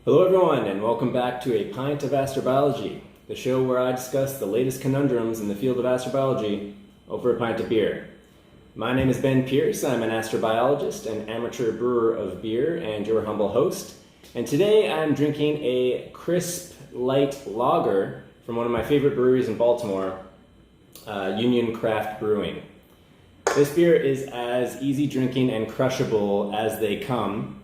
Hello everyone, and welcome back to A Pint of Astrobiology, the show where I discuss the latest conundrums in the field of astrobiology over a pint of beer. My name is Ben Pierce. I'm an astrobiologist and amateur brewer of beer and your humble host. And today I'm drinking a crisp, light lager from one of my favorite breweries in Baltimore, Union Craft Brewing. This beer is as easy drinking and crushable as they come.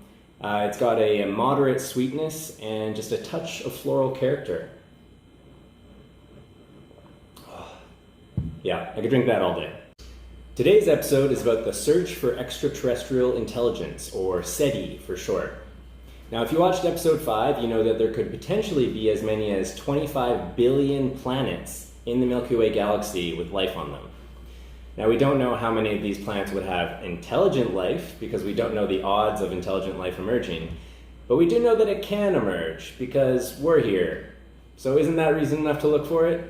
It's got a moderate sweetness and just a touch of floral character. Yeah, I could drink that all day. Today's episode is about the search for extraterrestrial intelligence, or SETI for short. Now, if you watched episode 5, you know that there could potentially be as many as 25 billion planets in the Milky Way galaxy with life on them. Now, we don't know how many of these planets would have intelligent life because we don't know the odds of intelligent life emerging, but we do know that it can emerge because we're here. So isn't that reason enough to look for it?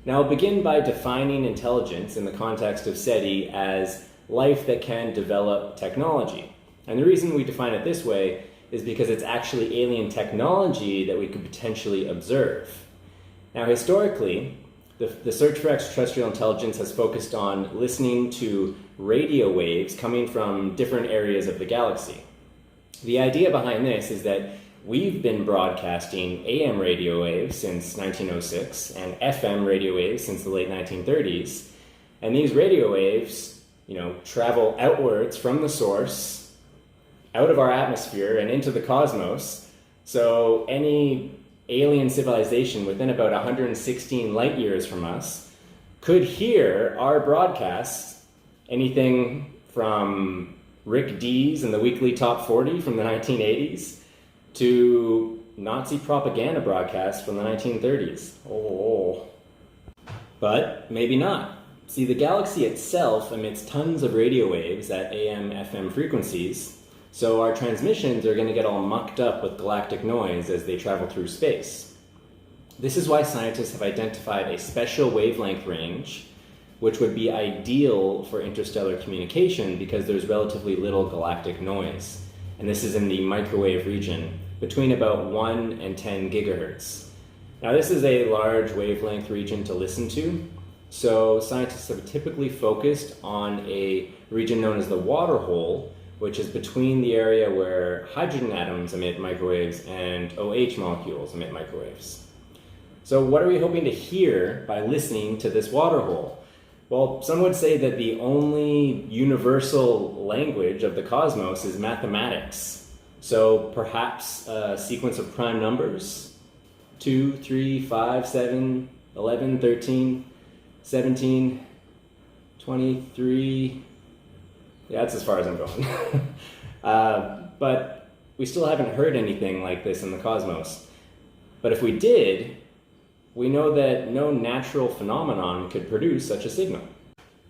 Now, I'll begin by defining intelligence in the context of SETI as life that can develop technology. And the reason we define it this way is because it's actually alien technology that we could potentially observe. Now, historically, the search for extraterrestrial intelligence has focused on listening to radio waves coming from different areas of the galaxy. The idea behind this is that we've been broadcasting AM radio waves since 1906 and FM radio waves since the late 1930s. And these radio waves, travel outwards from the source, out of our atmosphere and into the cosmos. So any alien civilization within about 116 light years from us could hear our broadcasts, anything from Rick Dees and the weekly Top 40 from the 1980s to Nazi propaganda broadcasts from the 1930s. Oh. But maybe not. See, the galaxy itself emits tons of radio waves at AM, FM frequencies, so our transmissions are going to get all mucked up with galactic noise as they travel through space. This is why scientists have identified a special wavelength range, which would be ideal for interstellar communication because there's relatively little galactic noise. And this is in the microwave region, between about 1 and 10 gigahertz. Now, this is a large wavelength region to listen to, so scientists have typically focused on a region known as the water hole, which is between the area where hydrogen atoms emit microwaves and OH molecules emit microwaves. So what are we hoping to hear by listening to this water hole? Well, some would say that the only universal language of the cosmos is mathematics. So perhaps a sequence of prime numbers, 2, 3, 5, 7, 11, 13, 17, 23... Yeah, that's as far as I'm going. But we still haven't heard anything like this in the cosmos. But if we did, we know that no natural phenomenon could produce such a signal.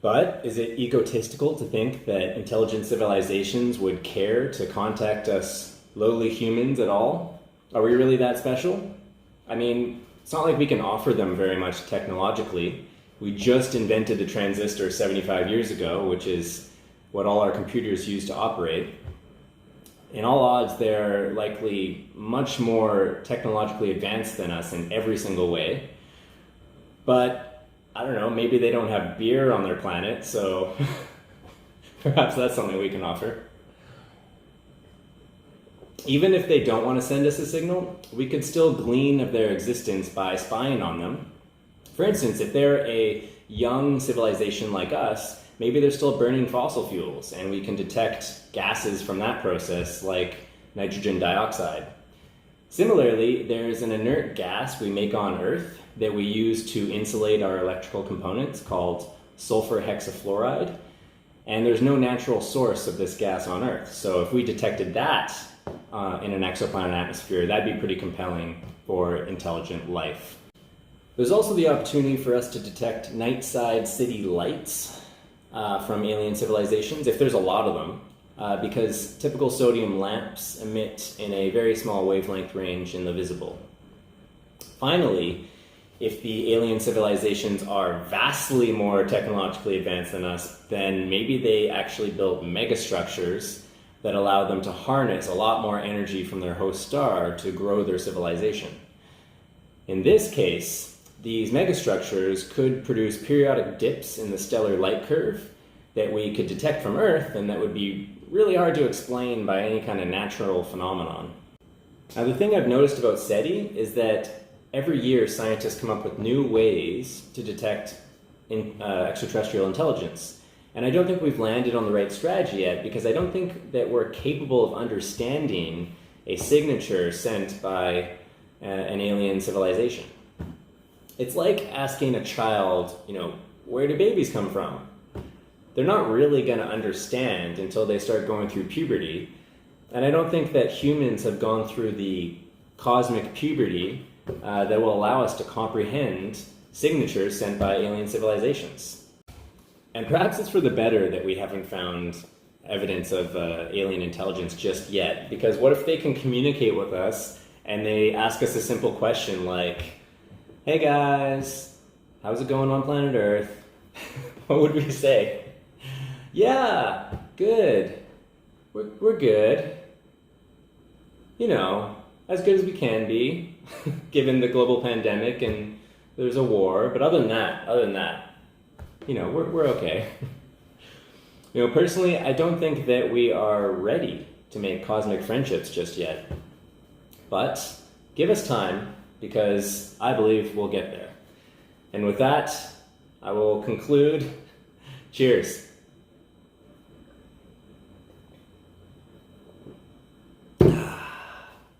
But is it egotistical to think that intelligent civilizations would care to contact us lowly humans at all? Are we really that special? I mean, it's not like we can offer them very much technologically. We just invented the transistor 75 years ago, which is what all our computers use to operate. In all odds, they're likely much more technologically advanced than us in every single way. But, I don't know, maybe they don't have beer on their planet, so perhaps that's something we can offer. Even if they don't want to send us a signal, we could still glean of their existence by spying on them. For instance, if they're a young civilization like us, maybe they're still burning fossil fuels, and we can detect gases from that process, like nitrogen dioxide. Similarly, there's an inert gas we make on Earth that we use to insulate our electrical components called sulfur hexafluoride, and there's no natural source of this gas on Earth. So if we detected that in an exoplanet atmosphere, that'd be pretty compelling for intelligent life. There's also the opportunity for us to detect Nightside city lights from alien civilizations, if there's a lot of them, because typical sodium lamps emit in a very small wavelength range in the visible. Finally, if the alien civilizations are vastly more technologically advanced than us, then maybe they actually built megastructures that allow them to harness a lot more energy from their host star to grow their civilization. In this case, these megastructures could produce periodic dips in the stellar light curve that we could detect from Earth, and that would be really hard to explain by any kind of natural phenomenon. Now, the thing I've noticed about SETI is that every year scientists come up with new ways to detect extraterrestrial intelligence. And I don't think we've landed on the right strategy yet, because I don't think that we're capable of understanding a signature sent by an alien civilization. It's like asking a child, where do babies come from? They're not really going to understand until they start going through puberty. And I don't think that humans have gone through the cosmic puberty that will allow us to comprehend signatures sent by alien civilizations. And perhaps it's for the better that we haven't found evidence of alien intelligence just yet, because what if they can communicate with us and they ask us a simple question like, hey guys, how's it going on planet Earth? What would we say? Yeah, good. We're good. As good as we can be, given the global pandemic and there's a war. But other than that, we're okay. Personally, I don't think that we are ready to make cosmic friendships just yet. But give us time, because I believe we'll get there. And with that, I will conclude. Cheers.